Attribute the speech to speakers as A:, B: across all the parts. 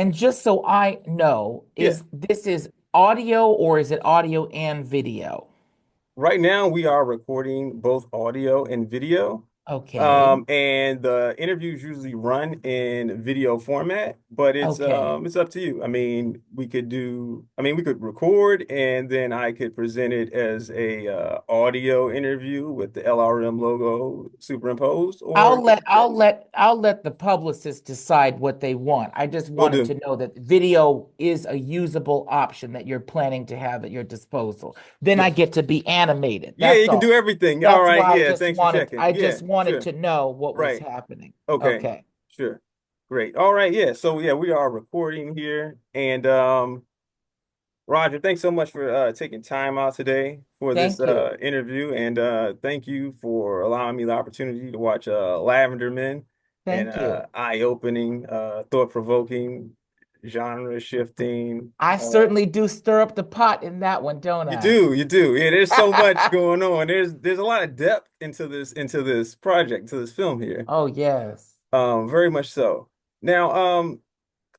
A: And just so I know,
B: Yeah.
A: is this is audio or is it audio and video?
B: Right now, we are recording both audio and video.
A: Okay.
B: And the interviews usually run in video format, but
A: Okay.
B: it's up to you. We could record and then I could present it as a audio interview with the LRM logo superimposed, or
A: I'll let the publicists decide what they want. I just
B: we'll
A: wanted
B: do.
A: to know that video is a usable option that you're planning to have at your disposal. Then
B: Yeah.
A: I get to be animated.
B: Yeah,
A: That's
B: you can do
A: all.
B: everything. All
A: That's
B: right.
A: why
B: Yeah, thanks for checking.
A: I
B: Yeah,
A: just wanted
B: sure.
A: to know what was
B: Right.
A: happening.
B: Okay,
A: Okay.
B: sure. Great. All right, yeah. So yeah, we are recording here. And Roger, thanks so much for taking time out today for this
A: Thank you.
B: interview. And thank you for allowing me the opportunity to watch Lavender Men, and
A: Thank you.
B: eye-opening, thought-provoking, genre-shifting.
A: I certainly do stir up the pot in that one, don't
B: You
A: I?
B: do, you do. Yeah, there's so much going on. There's a lot of depth into this project, to this film here.
A: Oh, yes.
B: Very much so. Now,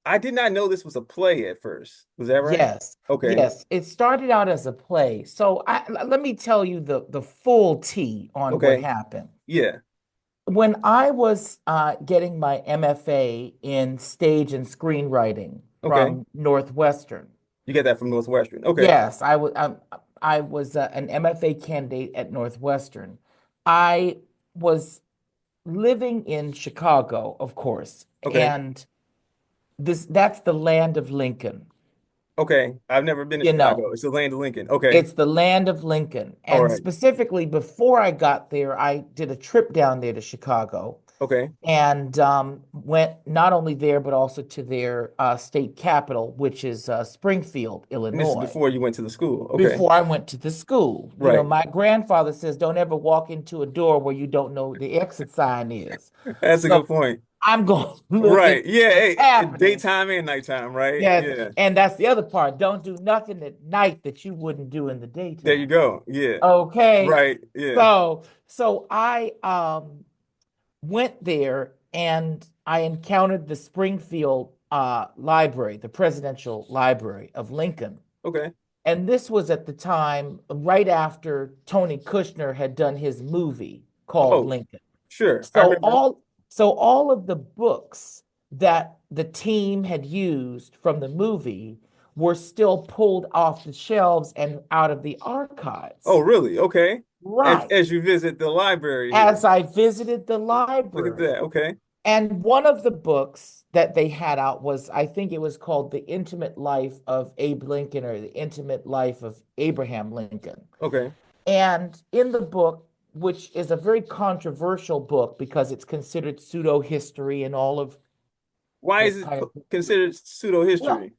B: I did not know this was a play at first. Was that right?
A: Yes.
B: Okay.
A: Yes. It started out as a play. So let me tell you the full tea on what
B: Okay.
A: happened.
B: Yeah.
A: When I was getting my MFA in stage and screenwriting
B: Okay.
A: from Northwestern,
B: You get that from Northwestern. Okay.
A: yes, I was an MFA candidate at Northwestern. I was living in Chicago, of course,
B: Okay.
A: and this that's the land of Lincoln.
B: Okay. I've never been to
A: You know,
B: Chicago. It's the land of Lincoln. Okay.
A: it's the land of Lincoln.
B: All
A: And
B: right.
A: specifically, before I got there, I did a trip down there to Chicago
B: Okay.
A: and went not only there, but also to their state capital, which is Springfield,
B: And this is
A: Illinois,
B: before you went to the school. Okay.
A: before I went to the school. You know,
B: Right.
A: my grandfather says, don't ever walk into a door where you don't know the exit sign is.
B: That's a
A: So
B: good point.
A: I'm going to look and
B: Right.
A: see
B: Yeah.
A: what's
B: Hey,
A: happening.
B: daytime and nighttime, right?
A: Yes,
B: Yeah.
A: and that's the other part. Don't do nothing at night that you wouldn't do in the
B: There you
A: daytime.
B: go. Yeah.
A: Okay.
B: Right. Yeah.
A: So I went there and I encountered the Springfield Library, the Presidential Library of Lincoln.
B: Okay.
A: And this was at the time right after Tony Kushner had done his movie called
B: Oh,
A: Lincoln.
B: sure. I
A: So
B: remember.
A: all of the books that the team had used from the movie were still pulled off the shelves and out of the
B: Oh,
A: archives.
B: really? Okay.
A: Right.
B: As you visit the library here.
A: As I visited the
B: Look at
A: library.
B: that. Okay.
A: And one of the books that they had out was, I think it was called The Intimate Life of Abe Lincoln or The Intimate Life of Abraham Lincoln.
B: Okay.
A: And in the book, which is a very controversial book because it's considered pseudo history and all of
B: Why
A: this
B: is it
A: kind of
B: considered pseudo
A: well,
B: history?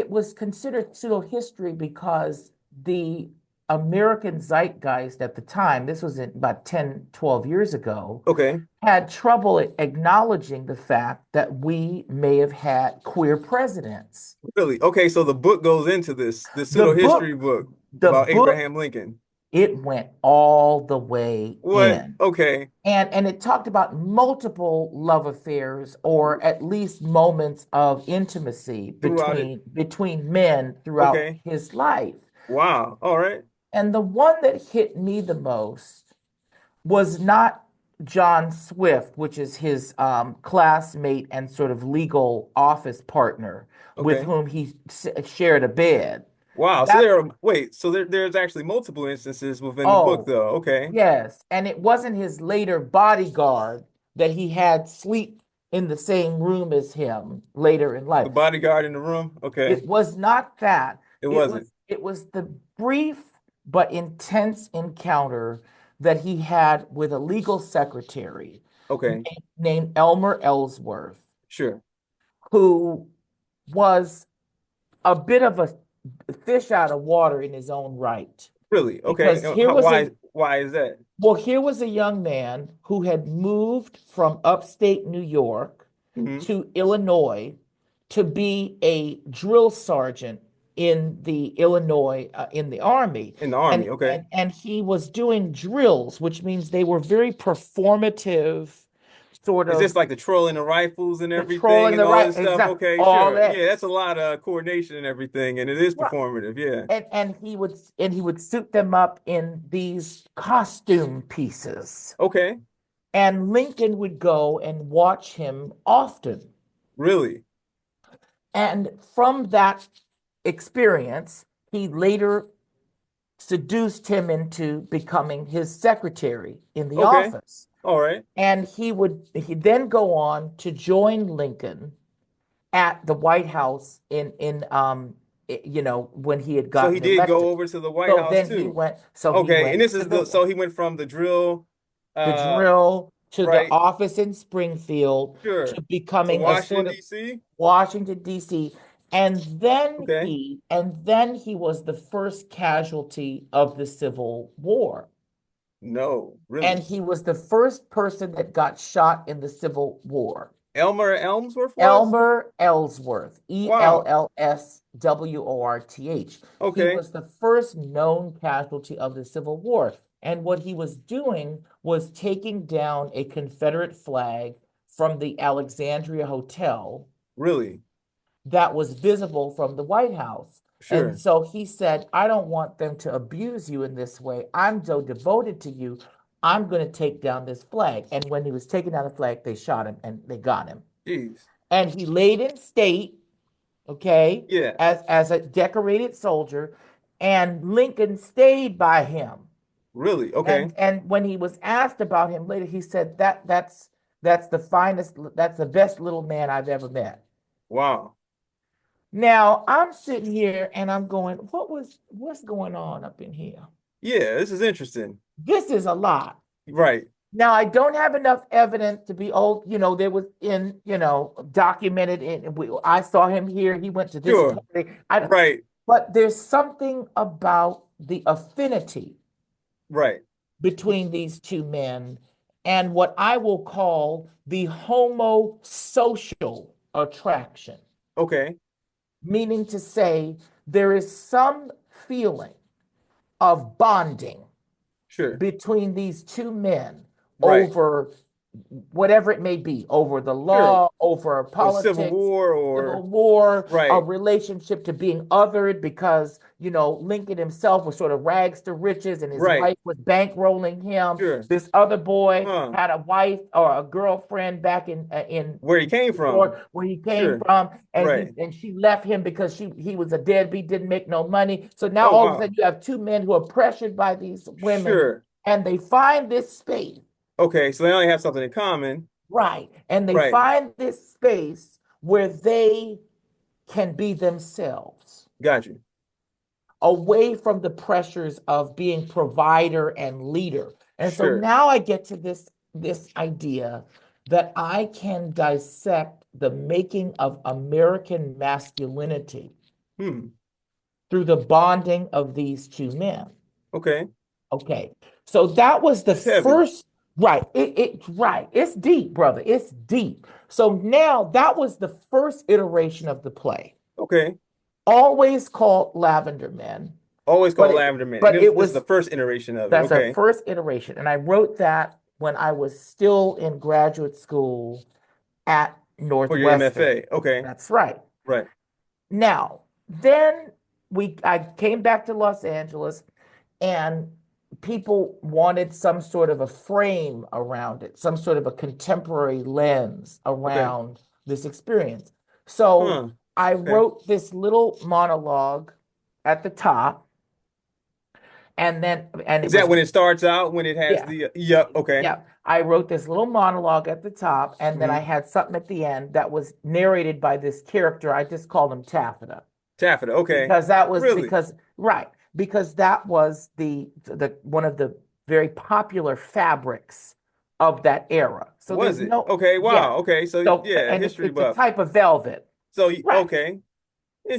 A: it was considered pseudo history because the American zeitgeist at the time, this was about 10, 12 years ago,
B: Okay.
A: had trouble acknowledging the fact that we may have had queer presidents.
B: Really? Okay, so the book goes into this
A: The
B: pseudo history
A: book,
B: book
A: the
B: about
A: book,
B: Abraham Lincoln.
A: it went all the way
B: What?
A: in.
B: Okay.
A: And it talked about multiple love affairs or at least moments of intimacy
B: Throughout it.
A: between men throughout
B: Okay.
A: his life.
B: Wow. All right.
A: And the one that hit me the most was not John Swift, which is his classmate and sort of legal office partner with
B: Okay.
A: whom he shared a bed.
B: Wow. So
A: That,
B: there's actually multiple instances within the book
A: oh,
B: though. Okay.
A: yes. And it wasn't his later bodyguard that he had sleep in the same room as him later in
B: The
A: life.
B: bodyguard in the room. Okay.
A: It was not that.
B: It wasn't.
A: It was the brief but intense encounter that he had with a legal secretary
B: Okay.
A: named Elmer Ellsworth,
B: Sure.
A: who was a bit of a fish out of water in his own right.
B: Really? Okay.
A: Because here was a
B: Why is that?
A: well, here was a young man who had moved from upstate New York
B: Hmm.
A: to Illinois to be a drill sergeant in the Illinois in the army.
B: In the army. Okay.
A: And he was doing drills, which means they were very performative sort
B: Is this
A: of
B: like the trolling the rifles and everything
A: controlling
B: and
A: the
B: all
A: right,
B: this stuff?
A: exact,
B: Okay,
A: all
B: sure.
A: that.
B: Yeah, that's a lot of coordination and everything, and it is
A: Right.
B: performative. Yeah.
A: And he would suit them up in these costume pieces.
B: Okay.
A: And Lincoln would go and watch him often.
B: Really?
A: And from that experience, he later seduced him into becoming his secretary in the
B: Okay.
A: office.
B: All right.
A: And he then go on to join Lincoln at the White House when he had
B: So he
A: gotten
B: did go
A: elected.
B: over to the White
A: So
B: House
A: then he
B: too.
A: went, so he
B: Okay, and
A: went
B: this
A: to
B: is so he went from the drill,
A: the
B: uh,
A: drill to the
B: right,
A: office in Springfield
B: sure,
A: to
B: to
A: becoming a
B: Washington
A: sort of
B: D.C.
A: Washington, D.C.
B: Okay.
A: And then he was the first casualty of the Civil War.
B: No,
A: And
B: really.
A: he was the first person that got shot in the Civil War.
B: Elmer Elmsworth was?
A: Elmer Ellsworth,
B: Wow.
A: Ellsworth. He
B: Okay.
A: was the first known casualty of the Civil War. And what he was doing was taking down a Confederate flag from the Alexandria Hotel
B: Really?
A: that was visible from the White House. And
B: Sure.
A: so he said, I don't want them to abuse you in this way. I'm so devoted to you. I'm going to take down this flag. And when he was taking down the flag, they shot him and they got him.
B: Jeez.
A: And he laid in state, okay,
B: Yeah.
A: as a decorated soldier, and Lincoln stayed by him.
B: Really? Okay.
A: And when he was asked about him later, he said that's the finest, that's the best little man I've ever met.
B: Wow.
A: Now I'm sitting here and I'm going, what's going on up in here?
B: Yeah, this is interesting.
A: This is a lot.
B: Right.
A: Now I don't have enough evidence to be there was documented I saw him here, he went to this
B: Sure.
A: party.
B: Right.
A: But there's something about the affinity
B: Right.
A: between these two men and what I will call the homosocial attraction,
B: Okay.
A: meaning to say there is some feeling of bonding
B: Sure.
A: between these two men
B: Right.
A: over whatever it may be, over the
B: Sure.
A: law, over
B: Or Civil
A: politics,
B: War
A: Civil
B: or
A: War, a
B: right.
A: relationship to being othered because, Lincoln himself was sort of rags to riches and his
B: Right.
A: wife was bankrolling him.
B: Sure.
A: This other boy
B: Huh.
A: had a wife or a girlfriend back in
B: Where he came
A: New
B: from.
A: York where he came
B: Sure.
A: from, and
B: Right.
A: she left him because he was a deadbeat, didn't make no money. So now
B: Oh,
A: all of a
B: wow.
A: sudden you have two men who are pressured by these women,
B: Sure.
A: and they find this space.
B: Okay, so they only have something in common.
A: Right. And they
B: Right.
A: find this space where they can be themselves,
B: Got you.
A: away from the pressures of being provider and leader. And so
B: Sure.
A: now I get to this idea that I can dissect the making of American masculinity
B: Hmm.
A: through the bonding of these two men.
B: Okay.
A: Okay. So that was the
B: It's heavy.
A: first, right. Right. It's deep, brother. It's deep. So now that was the first iteration of the play,
B: Okay.
A: always called Lavender Men,
B: Always
A: but
B: called
A: it,
B: Lavender Man. And
A: but it
B: this is the
A: was,
B: first iteration of it.
A: that's our
B: Okay.
A: first iteration. And I wrote that when I was still in graduate school at
B: For your
A: Northwestern.
B: MFA. Okay.
A: That's right.
B: Right.
A: Now, then I came back to Los Angeles, and people wanted some sort of a frame around it, some sort of a contemporary lens
B: Okay.
A: around this experience. So
B: Huh.
A: I
B: Okay.
A: wrote this little monologue at the top, and
B: Is
A: it
B: that
A: was,
B: when it starts out when it has
A: yeah,
B: the yep, okay.
A: yeah. I wrote this little monologue at the top, and then I
B: Hmm.
A: had something at the end that was narrated by this character. I just called him Taffeta.
B: Taffeta. Okay.
A: Because that was
B: Really?
A: because right, because that was the one of the very popular fabrics of that era. So
B: Was
A: there's
B: it?
A: no,
B: Okay.
A: yeah.
B: Wow. Okay. So
A: So
B: yeah,
A: and
B: history
A: it's a
B: buff.
A: type of velvet.
B: So
A: Right.
B: okay.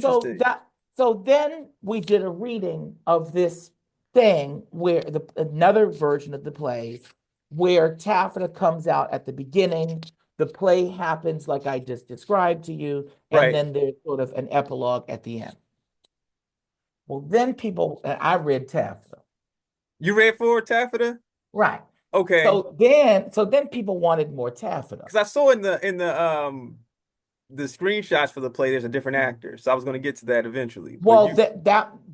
A: So
B: Interesting.
A: that so then we did a reading of this thing where another version of the play where Taffeta comes out at the beginning. The play happens like I just described to you, and
B: Right.
A: then there's sort of an epilogue at the end. Well, then I read Taffeta.
B: You read for Taffeta?
A: Right.
B: Okay.
A: So then people wanted more taffeta.
B: Because I saw in the screenshots for the play, there's a different actor. So I was going to get to that eventually. But
A: Well,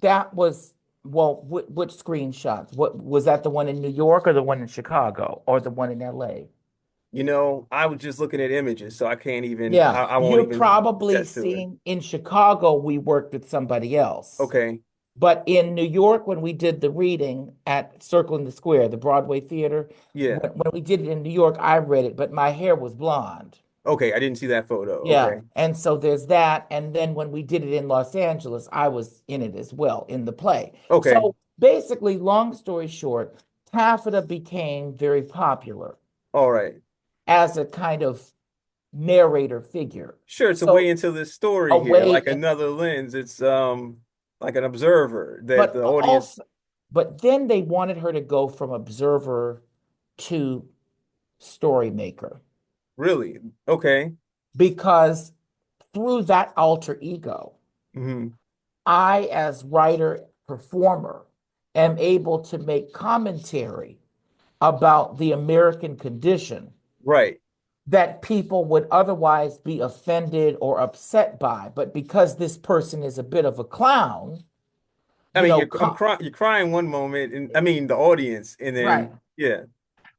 A: that was well, which screenshots? What was that? The one in New York or the one in Chicago or the one in LA?
B: I was just looking at images, so I can't even,
A: Yeah,
B: I won't
A: you're
B: even
A: probably
B: get to it.
A: seeing in Chicago, we worked with somebody else.
B: Okay.
A: But in New York, when we did the reading at Circle in the Square, the Broadway theater,
B: Yeah.
A: when we did it in New York, I read it, but my hair was blonde.
B: Okay. I didn't see that photo.
A: Yeah.
B: Okay.
A: And so there's that. And then when we did it in Los Angeles, I was in it as well in the play.
B: Okay.
A: So basically, long story short, taffeta became very popular
B: All right.
A: as a kind of narrator figure.
B: Sure. It's a
A: So
B: way into the
A: a
B: story here,
A: way,
B: like another lens. It's like an observer that
A: but
B: the audience
A: also, but then they wanted her to go from observer to story maker
B: really. Okay.
A: because through that alter ego,
B: Hmm.
A: I, as writer performer, am able to make commentary about the American condition
B: Right.
A: that people would otherwise be offended or upset by. But because this person is a bit of a clown,
B: I
A: you
B: mean,
A: know,
B: you're crying one moment, and I mean the audience, and
A: right.
B: then yeah,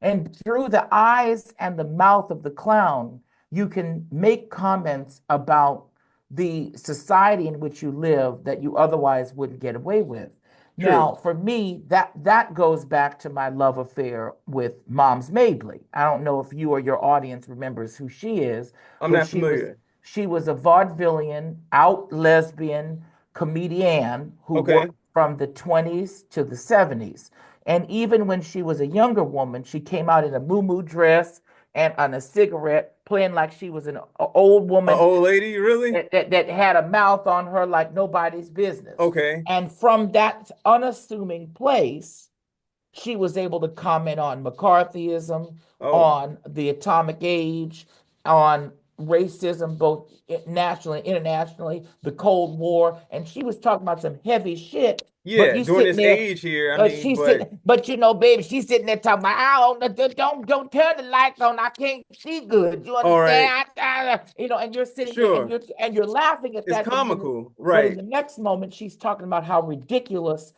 A: And through the eyes and the mouth of the clown, you can make comments about the society in which you live that you otherwise wouldn't get away with.
B: true.
A: Now, for me, that goes back to my love affair with Moms Mabley. I don't know if you or your audience remembers who she is,
B: I'm
A: but
B: not familiar.
A: she was a vaudevillian, out lesbian comedian who
B: Okay.
A: worked from the 20s to the 70s. And even when she was a younger woman, she came out in a muumuu dress and on a cigarette, playing like she was an old
B: A
A: woman
B: old lady, really?
A: that had a mouth on her like nobody's business.
B: Okay.
A: And from that unassuming place, she was able to comment on McCarthyism,
B: Oh,
A: on the atomic age, on racism, both nationally and internationally, the Cold War. And she was talking about some heavy shit. But
B: yeah.
A: you
B: During
A: sitting
B: this
A: there,
B: age here, I mean,
A: she's
B: but
A: sitting, but baby, she's sitting there talking about, I don't turn the lights on. I can't see good. You
B: all right,
A: understand? And you're sitting there and
B: sure.
A: you're laughing at
B: It's
A: that,
B: comical,
A: but in
B: right?
A: the next moment, she's talking about how ridiculous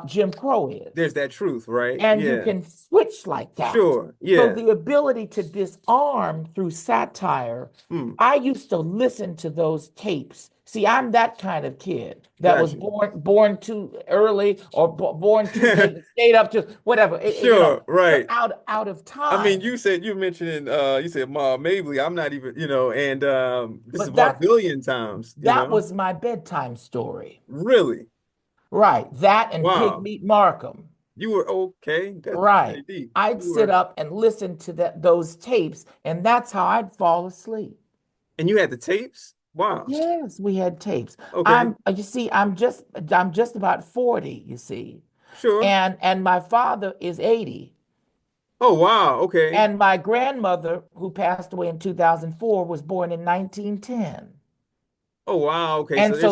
A: Jim Crow
B: There's
A: is.
B: that truth, right?
A: And you
B: Yeah.
A: can switch like that.
B: Sure.
A: So
B: Yeah.
A: the ability to disarm through satire,
B: Hmm.
A: I used to listen to those tapes. See, I'm that kind of kid that
B: Got
A: was
B: you.
A: born too early or born too late, stayed up to whatever,
B: Sure. Right.
A: out of
B: I mean,
A: time.
B: you mentioned you said Ma Mabley. I'm not even, and this is
A: But
B: about billion times,
A: that was my bedtime story.
B: Really?
A: Right. That and
B: Wow.
A: Pigmeat Markham.
B: You were okay. That's
A: Right.
B: pretty deep.
A: I'd
B: You
A: sit
B: were,
A: up and listen to those tapes, and that's how I'd fall asleep.
B: and you had the tapes? Wow.
A: Yes, we had tapes.
B: Okay.
A: You see, I'm just about 40, you see.
B: Sure.
A: And my father is 80.
B: Oh, wow. Okay.
A: And my grandmother, who passed away in 2004, was born in 1910.
B: Oh, wow. Okay. So
A: And so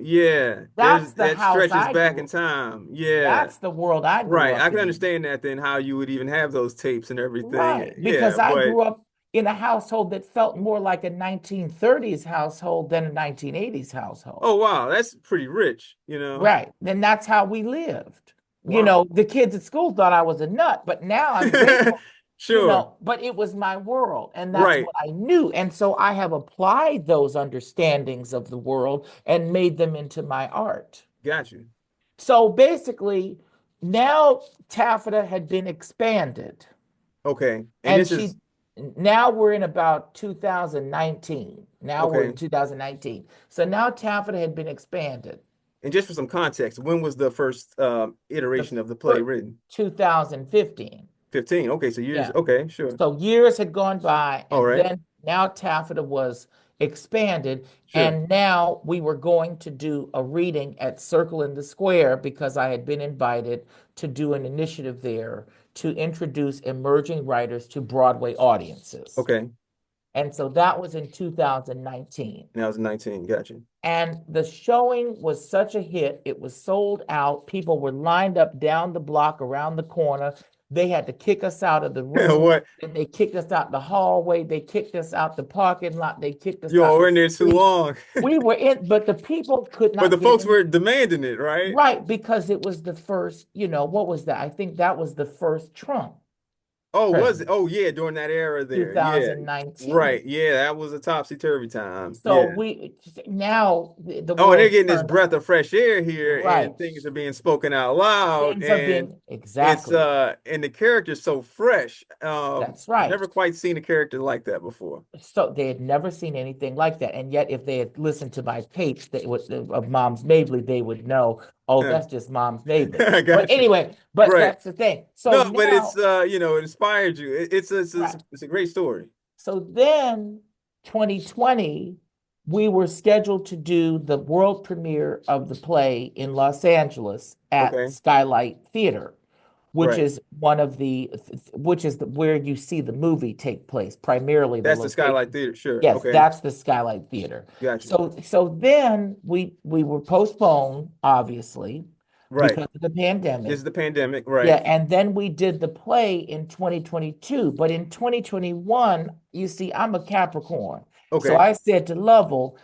B: yeah,
A: that's the
B: that
A: house
B: stretches
A: I
B: back in
A: grew.
B: time. Yeah.
A: That's the world I grew
B: Right. I
A: up
B: can
A: in.
B: understand that then how you would even have those tapes and everything.
A: Right,
B: Yeah.
A: because I
B: But,
A: grew up in a household that felt more like a 1930s household than a 1980s household.
B: oh, wow. That's pretty rich.
A: Right. Then that's how we lived.
B: Wow.
A: The kids at school thought I was a nut, but now I'm grateful,
B: Sure.
A: but it was my world and that's
B: Right.
A: what I knew. And so I have applied those understandings of the world and made them into my art.
B: Got you.
A: So basically, now taffeta had been expanded.
B: Okay. And
A: And
B: this is
A: now we're in about 2019. Now we're in
B: okay.
A: 2019. So now taffeta had been expanded.
B: And just for some context, when was the first
A: The
B: iteration of the play
A: first
B: written?
A: 2015.
B: 15. Okay, so years.
A: Yeah.
B: Okay, sure.
A: So years had gone by,
B: All
A: and
B: right.
A: then now taffeta was expanded,
B: Sure.
A: and now we were going to do a reading at Circle in the Square because I had been invited to do an initiative there to introduce emerging writers to Broadway audiences.
B: Okay.
A: And so that was in 2019.
B: Now it's 19. Gotcha.
A: And the showing was such a hit. It was sold out. People were lined up down the block around the corner. They had to kick us out of the room,
B: What?
A: and they kicked us out the hallway, they kicked us out the parking lot, they kicked us
B: Yo,
A: out
B: we're
A: the
B: in there too
A: street.
B: long.
A: We were in, but the people could
B: But the
A: not get
B: folks
A: in.
B: were demanding it, right?
A: Right, because it was the first, what was that? I think that was the first Trump
B: Oh, was it?
A: president,
B: Oh, yeah, during that era there. Yeah. Right.
A: 2019.
B: Yeah, that was a topsy-turvy time.
A: So
B: Yeah.
A: we now the
B: Oh, and they're
A: world's
B: getting this
A: turned
B: breath of fresh air here,
A: right.
B: and things are being spoken out loud,
A: Things are
B: and
A: being
B: it's
A: exactly.
B: and the character's so fresh.
A: That's right.
B: Never quite seen a character like that before.
A: So they had never seen anything like that. And yet, if they had listened to my tapes of Mom's Mabley, they would know, oh,
B: Yeah.
A: that's just Mom's Mabley.
B: I
A: But
B: got you.
A: anyway, but
B: Right.
A: that's the thing. So
B: No, but it's
A: now,
B: it inspired you.
A: right.
B: It's a great story.
A: So then 2020, we were scheduled to do the world premiere of the play in Los Angeles at
B: Okay.
A: Skylight Theater, which
B: Right.
A: is where you see the movie take place, primarily the
B: That's the Skylight
A: location.
B: Theater. Sure.
A: Yes,
B: Okay.
A: that's the Skylight Theater.
B: Got you.
A: So then we were postponed, obviously,
B: Right.
A: because of the
B: This
A: pandemic.
B: is the pandemic,
A: Yeah,
B: right?
A: and then we did the play in 2022. But in 2021, you see, I'm a Capricorn. So
B: Okay.
A: I said to Lovell,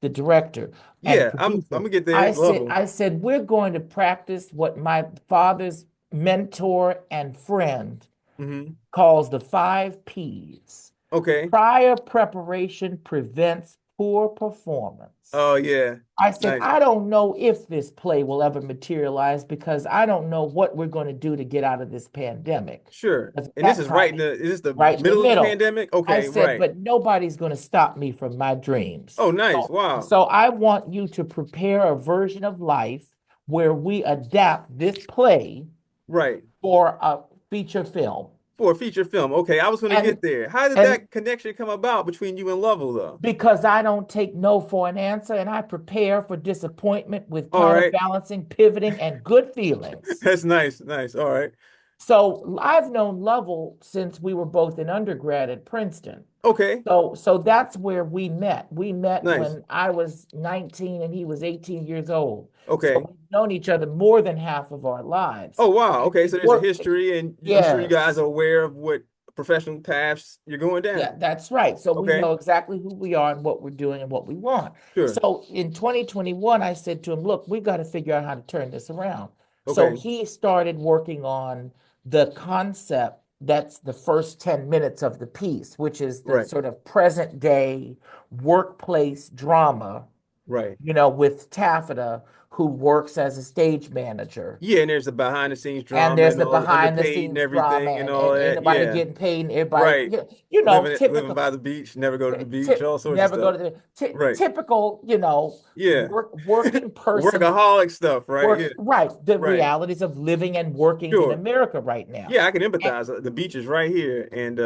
A: the director and
B: Yeah, I'm
A: producer,
B: gonna get there. Love them.
A: I said, we're going to practice what my father's mentor and friend
B: Hmm.
A: calls the 5 Ps.
B: Okay.
A: Prior preparation prevents poor performance.
B: Oh yeah.
A: I said,
B: Nice.
A: I don't know if this play will ever materialize because I don't know what we're going to do to get out of this pandemic.
B: Sure.
A: Because at
B: And this
A: that
B: is
A: time,
B: is this the
A: right in the
B: middle of the
A: middle,
B: pandemic?
A: I
B: Okay,
A: said,
B: right.
A: but nobody's going to stop me from my dreams.
B: Oh, nice.
A: So,
B: Wow.
A: so I want you to prepare a version of life where we adapt this play
B: Right.
A: for a feature film.
B: For a feature film. Okay, I was gonna
A: And
B: get there. How did
A: and
B: that connection come about between you and Lovell though?
A: because I don't take no for an answer and I prepare for disappointment with
B: All right.
A: counterbalancing, pivoting, and good feelings.
B: That's nice. Nice. All right.
A: So I've known Lovell since we were both in undergrad at Princeton.
B: Okay.
A: So that's where we met. We met
B: Nice.
A: when I was 19 and he was 18 years old. So
B: Okay.
A: we've known each other more than half of our lives.
B: Oh wow.
A: And
B: Okay,
A: we
B: so there's a
A: worked,
B: history and I'm sure you guys
A: yes.
B: are aware of what professional paths you're going
A: Yeah,
B: down.
A: that's right. So we
B: Okay.
A: know exactly who we are and what we're doing and what we want.
B: Sure.
A: So in 2021, I said to him, look, we got to figure out how to turn this around. So
B: Okay.
A: he started working on the concept that's the first 10 minutes of the piece, which is the
B: Right.
A: sort of present day workplace drama,
B: Right.
A: with Taffeta, who works as a stage manager.
B: Yeah, and there's the behind the scenes
A: And
B: drama
A: there's
B: and
A: the
B: all the
A: behind the
B: underpaid and
A: scenes drama,
B: everything and all
A: and ain't
B: that.
A: nobody
B: Yeah.
A: getting paid, and everybody,
B: Right. Living
A: typical.
B: by the beach, never go to the beach, all sorts of
A: Never go
B: stuff.
A: to the
B: Right.
A: typical,
B: Yeah.
A: working person
B: Workaholic stuff, right? Yeah.
A: works right. The
B: Right.
A: realities of living and working in
B: Sure.
A: America right now.
B: Yeah, I can
A: And
B: empathize. The beach is right here. And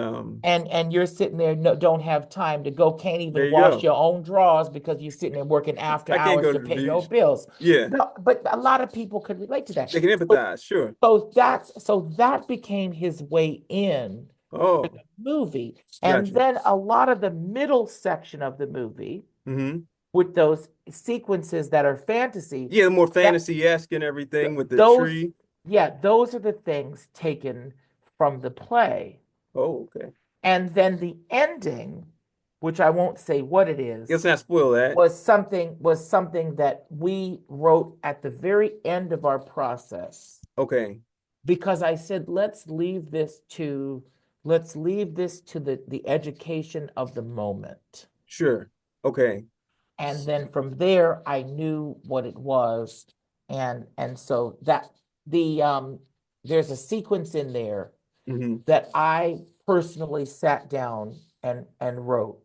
A: and you're sitting there, no, don't have time to go, can't
B: there
A: even
B: you
A: wash
B: go.
A: your own drawers because you're sitting there working after
B: I can't
A: hours
B: go
A: to
B: to the
A: pay your
B: beach.
A: bills.
B: Yeah,
A: No, but a lot of people could relate to that.
B: they can
A: So,
B: empathize. Sure.
A: so that became his way in
B: Oh,
A: movie.
B: got
A: And
B: you.
A: then a lot of the middle section of the movie
B: Hmm.
A: with those sequences that are fantasy,
B: Yeah, more
A: that
B: fantasy-esque and everything with the
A: those,
B: tree.
A: yeah, those are the things taken from the play.
B: Oh, okay.
A: And then the ending, which I won't say what it
B: Let's
A: is,
B: not spoil that.
A: was something that we wrote at the very end of our process
B: Okay.
A: because I said, let's leave this to the education of the moment.
B: Sure. Okay.
A: And then from there, I knew what it was. And so that there's a sequence in there
B: Hmm.
A: that I personally sat down and wrote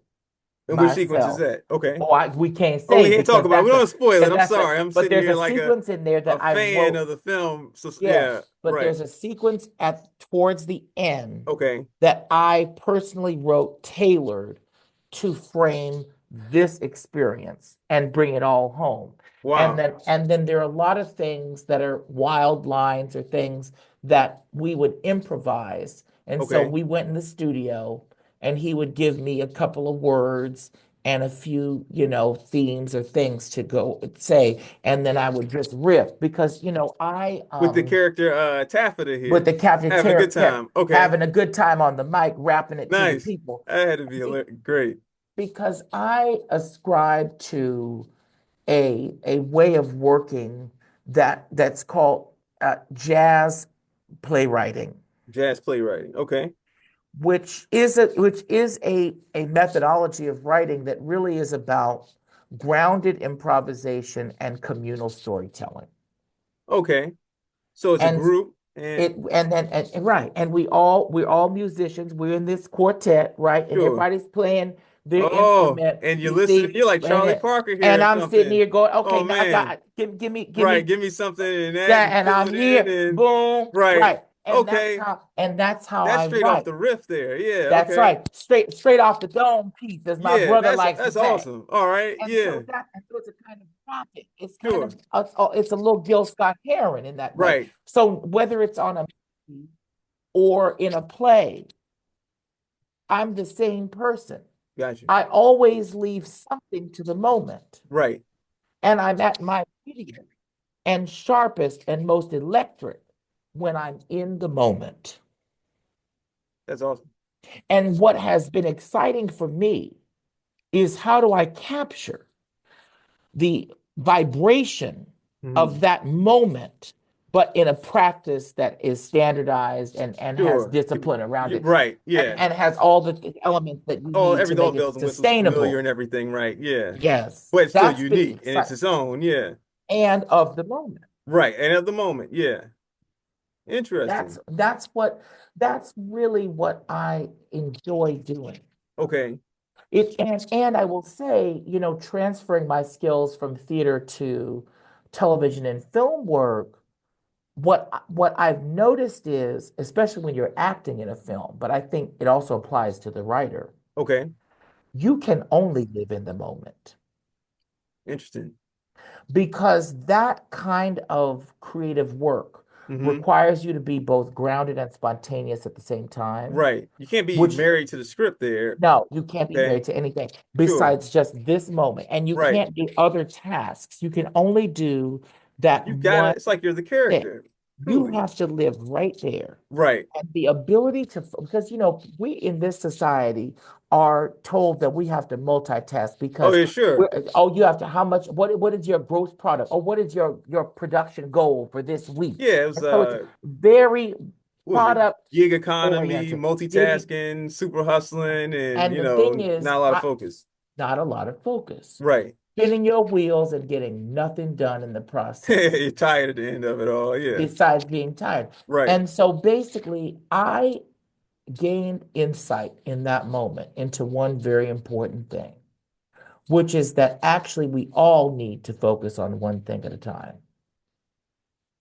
B: And which sequence is
A: myself.
B: that? Okay.
A: Oh, we can't
B: Oh, we
A: say
B: can't talk
A: because
B: about it. We don't spoil it. I'm
A: that's a,
B: sorry. I'm
A: but
B: sitting
A: there's
B: here
A: a
B: like
A: sequence in there
B: a
A: that I
B: fan
A: wrote.
B: of the film. So yeah,
A: Yes, but
B: right.
A: there's a sequence towards the end
B: Okay.
A: that I personally wrote tailored to frame this experience and bring it all home. And
B: Wow.
A: then there are a lot of things that are wild lines or things that we would improvise. And so
B: Okay.
A: we went in the studio and he would give me a couple of words and a few, themes or things to go say, and then I would just riff because, I
B: With the character Taffeta
A: with
B: here.
A: the Captain
B: Having a good time. Okay.
A: having a good time on the mic, rapping it to the
B: Nice.
A: people
B: That had to be great.
A: because I ascribe to a way of working that's called jazz playwriting,
B: Jazz playwriting. Okay.
A: which is a methodology of writing that really is about grounded improvisation and communal storytelling.
B: Okay. So it's a
A: And
B: group and
A: right, and we're all musicians. We're in this quartet, right? And
B: sure.
A: everybody's playing their
B: Oh,
A: instrument.
B: and you're
A: You
B: listening.
A: see,
B: You're like Charlie Parker
A: and
B: here or
A: I'm sitting
B: something.
A: here going, okay,
B: Oh
A: now I
B: man.
A: got give
B: Right.
A: me
B: Give me something in that
A: that,
B: and
A: and
B: fill
A: I'm
B: it in
A: here,
B: and
A: boom,
B: right.
A: right,
B: Okay.
A: and that's how
B: That's
A: I
B: straight off
A: write.
B: the riff there. Yeah.
A: That's
B: Okay.
A: right, straight off the dome piece, as my
B: Yeah.
A: brother likes to
B: That's
A: say.
B: awesome. All right. Yeah.
A: And so it's a kind of profit. It's kind
B: Sure.
A: of it's a little Gil Scott Heron in that way.
B: Right.
A: So whether it's on a movie or in a play, I'm the same person.
B: Gotcha.
A: I always leave something to the moment,
B: Right.
A: and I'm at my prettiest and sharpest and most electric when I'm in the moment.
B: That's awesome.
A: And what has been exciting for me is how do I capture the vibration
B: Mhm.
A: of that moment, but in a practice that is standardized and has
B: Sure.
A: discipline around it
B: Right. Yeah.
A: and has all the elements that you
B: Oh,
A: need to
B: everything, all
A: make it
B: bells and whistles, familiar and
A: sustainable.
B: everything. Right. Yeah.
A: Yes,
B: But it's still
A: that's been
B: unique and it's
A: exciting.
B: its own. Yeah.
A: And of the moment.
B: Right. And at the moment. Yeah. Interesting.
A: That's really what I enjoy doing.
B: Okay.
A: And I will say, transferring my skills from theater to television and film work, what I've noticed is, especially when you're acting in a film, but I think it also applies to the writer,
B: Okay.
A: you can only live in the moment
B: Interesting.
A: because that kind of creative work
B: Hmm.
A: requires you to be both grounded and spontaneous at the same time,
B: Right. You can't be
A: which
B: married to the script there.
A: no, you can't be
B: Okay.
A: married to anything
B: Sure.
A: besides just this moment. And you
B: Right.
A: can't do other tasks. You can only do that
B: You've got
A: one
B: it. It's like you're the
A: thing.
B: character.
A: You
B: Truly.
A: have to live right there.
B: Right.
A: And the ability to, because, we in this society are told that we have to multitask
B: Oh,
A: because
B: yeah, sure.
A: you have to, how much, what is your gross product? Or what is your production goal for this week?
B: Yeah, it was
A: And so it's very
B: what was it?
A: product
B: Gig economy,
A: oriented. Gig,
B: multitasking, super hustling, and
A: and the thing is,
B: not a lot of focus.
A: not a lot of focus.
B: Right.
A: Spinning your wheels and getting nothing done in the process,
B: You're tired at the end of it all. Yeah.
A: besides being tired.
B: Right.
A: And so basically, I gained insight in that moment into one very important thing, which is that actually we all need to focus on one thing at a time.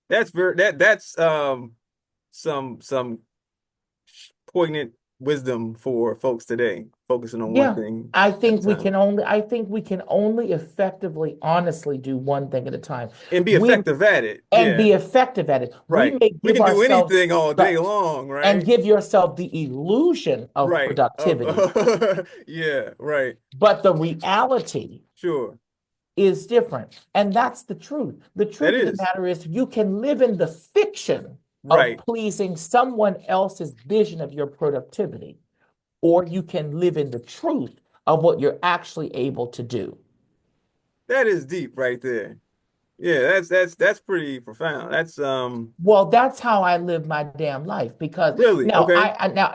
B: That's some poignant wisdom for folks today, focusing on one
A: Yeah,
B: thing at a time.
A: I think we can only effectively, honestly do one thing at a time.
B: And be
A: We
B: effective at it.
A: and
B: Yeah.
A: be effective at it. We
B: Right.
A: may
B: We
A: give
B: can do
A: ourselves
B: anything all day
A: right
B: long,
A: and
B: right?
A: give yourself the illusion of
B: Right.
A: productivity,
B: Yeah, right.
A: but the reality
B: Sure.
A: is different. And that's the truth. The
B: That
A: truth of the
B: is.
A: matter is you can live in the fiction of
B: Right.
A: pleasing someone else's vision of your productivity, or you can live in the truth of what you're actually able to do.
B: That is deep right there. Yeah, that's pretty profound. That's
A: Well, that's how I live my damn life because
B: really
A: now
B: okay.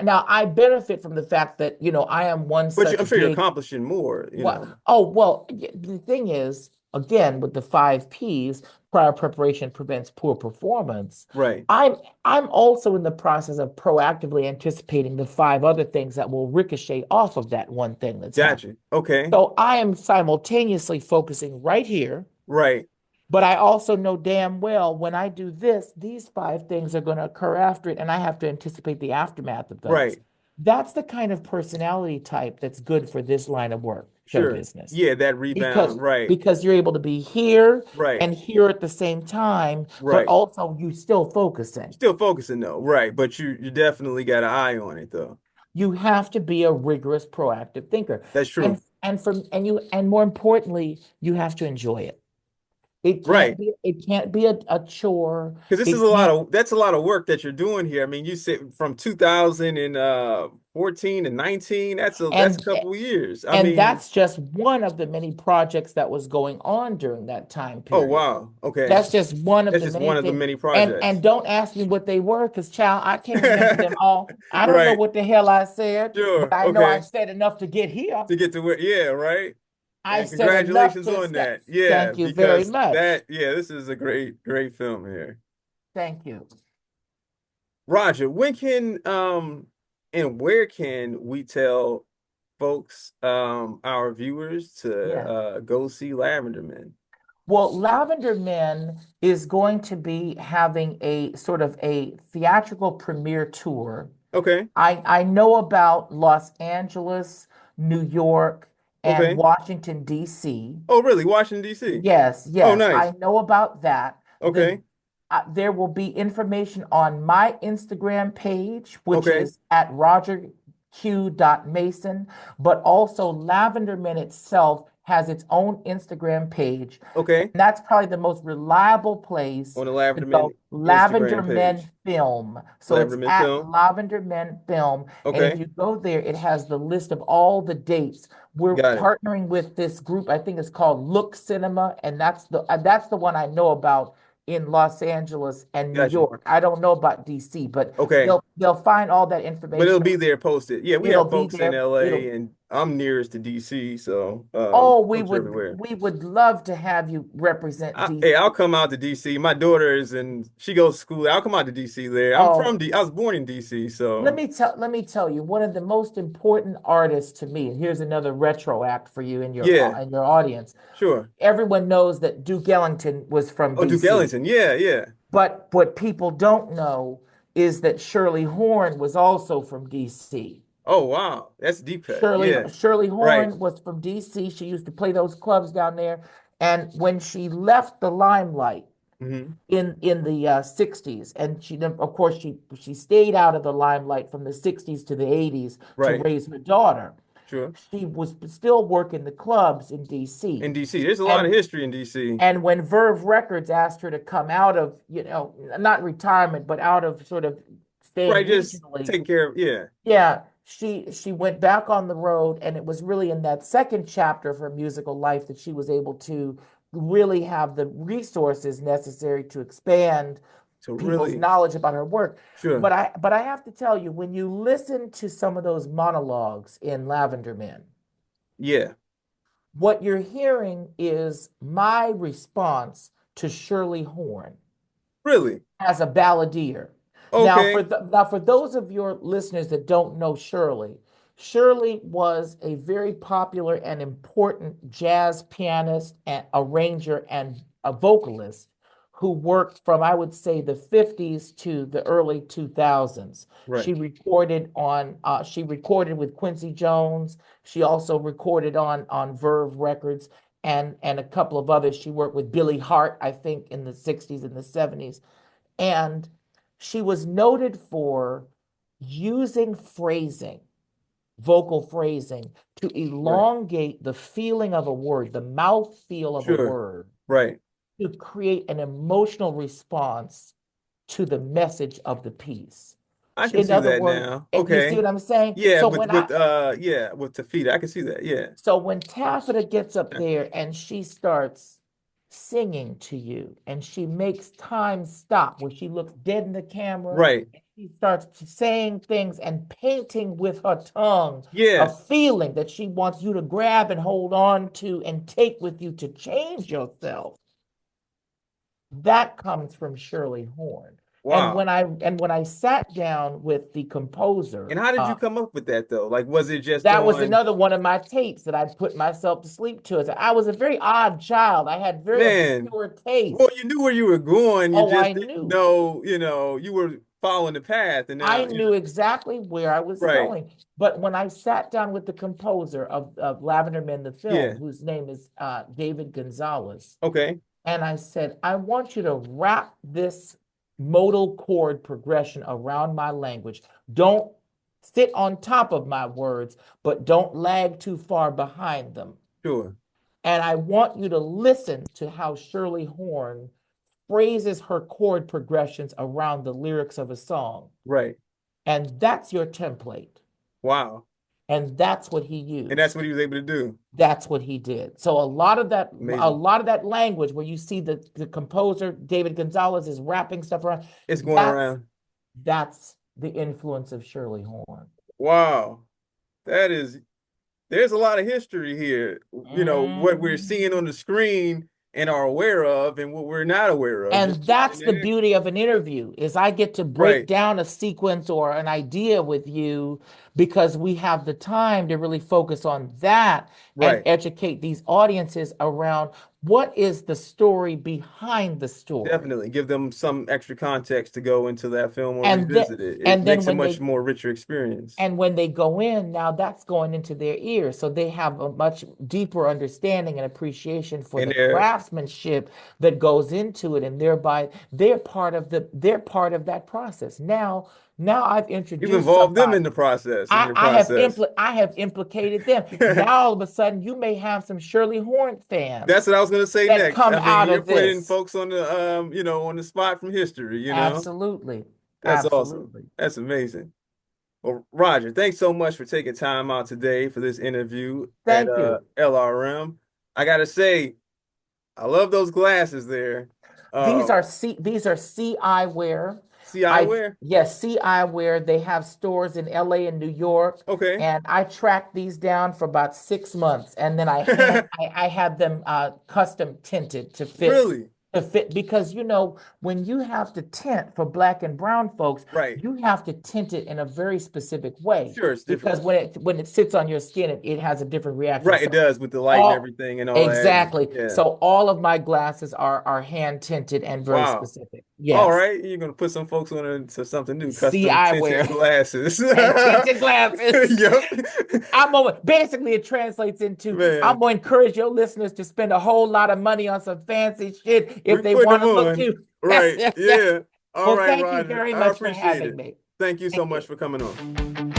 A: now I benefit from the fact that I am one
B: But
A: such
B: I'm sure you're
A: gig.
B: accomplishing more,
A: What? Oh, well, the thing is, again, with the five P's, prior preparation prevents poor performance.
B: Right.
A: I'm also in the process of proactively anticipating the five other things that will ricochet off of that one thing that's happening.
B: Gotcha. Okay.
A: So I am simultaneously focusing right here,
B: Right.
A: but I also know damn well when I do this, these five things are going to occur after it, and I have to anticipate the aftermath of those.
B: Right.
A: That's the kind of personality type that's good for this line of work, show
B: Sure.
A: business,
B: Yeah, that
A: because
B: rebound. Right.
A: because you're able to be here
B: Right.
A: and here at the same time, but
B: Right.
A: also you still focusing.
B: Still focusing though. Right. But you definitely got an eye on it though.
A: You have to be a rigorous, proactive thinker.
B: That's
A: And
B: true.
A: and more importantly, you have to enjoy it.
B: Right.
A: It can't be a chore.
B: Because this is
A: It can't,
B: that's a lot of work that you're doing here. I mean, you said from 2014 to 19, that's a
A: and
B: couple of years. I
A: and
B: mean,
A: that's just one of the many projects that was going on during that time
B: oh
A: period.
B: wow. Okay.
A: That's just one of
B: That's
A: the
B: just
A: many
B: one of the
A: things.
B: many
A: And
B: projects.
A: don't ask me what they were, because child, I can't remember them all. I don't know
B: Right.
A: what the hell I said, but
B: Sure.
A: I know I
B: Okay.
A: said enough to get here.
B: To get to where, yeah, right.
A: I
B: And
A: said enough
B: congratulations
A: to
B: on
A: step.
B: that. Yeah,
A: Thank you very
B: because
A: much.
B: that, yeah, this is a great film here.
A: Thank you.
B: Roger, when can and where can we tell folks our viewers to
A: Yeah.
B: go see Lavender Men?
A: Well, Lavender Men is going to be having a sort of a theatrical premiere tour.
B: Okay.
A: I know about Los Angeles, New York, and
B: Okay.
A: Washington, D.C.
B: Oh, really? Washington, D.C.
A: Yes,
B: Oh,
A: yes, I
B: nice.
A: know about that.
B: Okay.
A: There will be information on my Instagram page, which
B: Okay.
A: is at rogerq.mason, but also Lavender Men itself has its own Instagram page.
B: Okay.
A: And that's probably the most reliable place
B: On the
A: to
B: Lavender Men
A: go. Lavender
B: Instagram
A: Men
B: page.
A: Film. So
B: Lavender
A: it's
B: Men
A: at
B: Film.
A: Lavender Men Film. And if
B: Okay.
A: you go there, it has the list of all the dates. We're
B: Got it.
A: partnering with this group. I think it's called Look Cinema, and that's the one I know about in Los Angeles and New
B: Gotcha.
A: York. I don't know about DC, but
B: Okay.
A: they'll find all that
B: But it'll
A: information.
B: be there posted. Yeah, we
A: It'll
B: have
A: be
B: folks in
A: there.
B: LA
A: It'll
B: and I'm nearest to DC, so
A: Oh,
B: folks everywhere.
A: we would love to have you represent
B: Hey, I'll
A: DC.
B: come out to DC. My daughter is in, she goes to school. I'll come out to DC there.
A: Oh,
B: I was born in DC, so
A: let me tell you, one of the most important artists to me, and here's another retro act for you
B: yeah,
A: in your audience.
B: sure.
A: Everyone knows that Duke Ellington was from
B: Oh, Duke
A: DC.
B: Ellington. Yeah, yeah.
A: But what people don't know is that Shirley Horn was also from DC.
B: Oh, wow. That's deep cut. Yeah,
A: Shirley
B: right.
A: Horn was from DC. She used to play those clubs down there. And when she left the limelight
B: Hmm.
A: in the 60s, and of course she stayed out of the limelight from the 60s to the 80s to
B: Right.
A: raise her daughter.
B: Sure.
A: She was still working the clubs in
B: In
A: DC.
B: DC, there's a lot of
A: And
B: history in DC.
A: and when Verve Records asked her to come out of, not retirement, but out of sort of staying
B: Right, just
A: regionally,
B: taking care of, yeah.
A: yeah, she went back on the road, and it was really in that second chapter of her musical life that she was able to really have the resources necessary to expand
B: So
A: people's
B: really,
A: knowledge about her work.
B: sure.
A: But I have to tell you, when you listen to some of those monologues in Lavender Men,
B: Yeah,
A: what you're hearing is my response to Shirley Horn
B: really.
A: as a balladeer.
B: Okay.
A: Now for those of your listeners that don't know Shirley, Shirley was a very popular and important jazz pianist and arranger and a vocalist who worked from, I would say, the 50s to the early 2000s.
B: Right.
A: She recorded with Quincy Jones. She also recorded on Verve Records and a couple of others. She worked with Billy Hart, I think, in the 60s and the 70s. And she was noted for using vocal phrasing, to
B: Right.
A: elongate the feeling of a word, the mouth feel of a
B: Sure.
A: word,
B: Right.
A: to create an emotional response to the message of the piece.
B: I can
A: In
B: see
A: other
B: that
A: words,
B: now.
A: you see
B: Okay.
A: what I'm saying?
B: Yeah, with Tafita. I can see that. Yeah.
A: So when Taffeta gets up there and she starts singing to you, and she makes time stop where she looks dead in the camera,
B: Right.
A: and she starts saying things and painting with her tongue a
B: Yeah.
A: feeling that she wants you to grab and hold on to and take with you to change yourself. That comes from Shirley Horn.
B: Wow.
A: And when I sat down with the
B: And
A: composer,
B: how did you come up with that though? Like, was it just
A: that was
B: on,
A: another one of my tapes that I put myself to sleep to. I was a very odd child. I had very
B: man?
A: obscure taste.
B: Well, you knew where you were going. You
A: Oh, I
B: just didn't
A: knew.
B: know, you were following the path and
A: I
B: now,
A: knew exactly where I was
B: right.
A: going. But when I sat down with the composer of Lavender Men, the film,
B: Yeah.
A: whose name is David Gonzalez,
B: Okay.
A: and I said, I want you to wrap this modal chord progression around my language. Don't sit on top of my words, but don't lag too far behind them.
B: Sure.
A: And I want you to listen to how Shirley Horn phrases her chord progressions around the lyrics of a song.
B: Right.
A: And that's your template.
B: Wow.
A: And that's what he used.
B: And that's what he was able to do.
A: That's what he did. So a lot of that language where you see the composer, David Gonzalez, is wrapping stuff around.
B: It's going around.
A: That's the influence of Shirley Horn.
B: Wow. There's a lot of history here. You know, what we're seeing on the screen and are aware of and what we're not aware of.
A: And that's the beauty of an interview, is I get to break down a sequence or an idea with you because we have the time to really focus on that and educate these audiences around what is the story behind the story.
B: Definitely give them some extra context to go into that film or revisit it. It makes a much more richer experience.
A: And when they go in, now that's going into their ears. So they have a much deeper understanding and appreciation for the craftsmanship that goes into it. And thereby they're part of that process. Now I've introduced.
B: You've involved them in the process.
A: I have implicated them. Now all of a sudden you may have some Shirley Horn fans.
B: That's what I was going to say next.
A: Come out
B: you're
A: of
B: putting
A: this.
B: folks on the on the spot from history, you know.
A: Absolutely.
B: That's awesome. That's amazing. Well, Roger, thanks so much for taking time out today for this interview
A: Thank you.
B: LRM. I gotta say, I love those glasses there.
A: These are C eyewear.
B: C eyewear?
A: Yes, C eyewear. They have stores in LA and New York.
B: Okay.
A: And I tracked these down for about 6 months, and then I had them custom tinted to fit.
B: Really?
A: To fit, because when you have to tint for Black and brown folks, you have to tint it in a very specific way.
B: Sure, it's different.
A: Because when it sits on your skin, it has a different reaction.
B: Right, so it does with the light and everything and all that.
A: Exactly. Yeah. So all of my glasses are hand tinted and very specific. Yes.
B: All right, you're gonna put some folks on to something new. Custom
A: eyewear
B: glasses.
A: And tinted glasses.
B: Yep.
A: Basically it translates into I'm gonna encourage your listeners to spend a whole lot of money on some fancy shit if they want to look cute.
B: Right. Yeah. All right,
A: thank
B: Roger.
A: you very much for having me.
B: Thank you so much for coming on.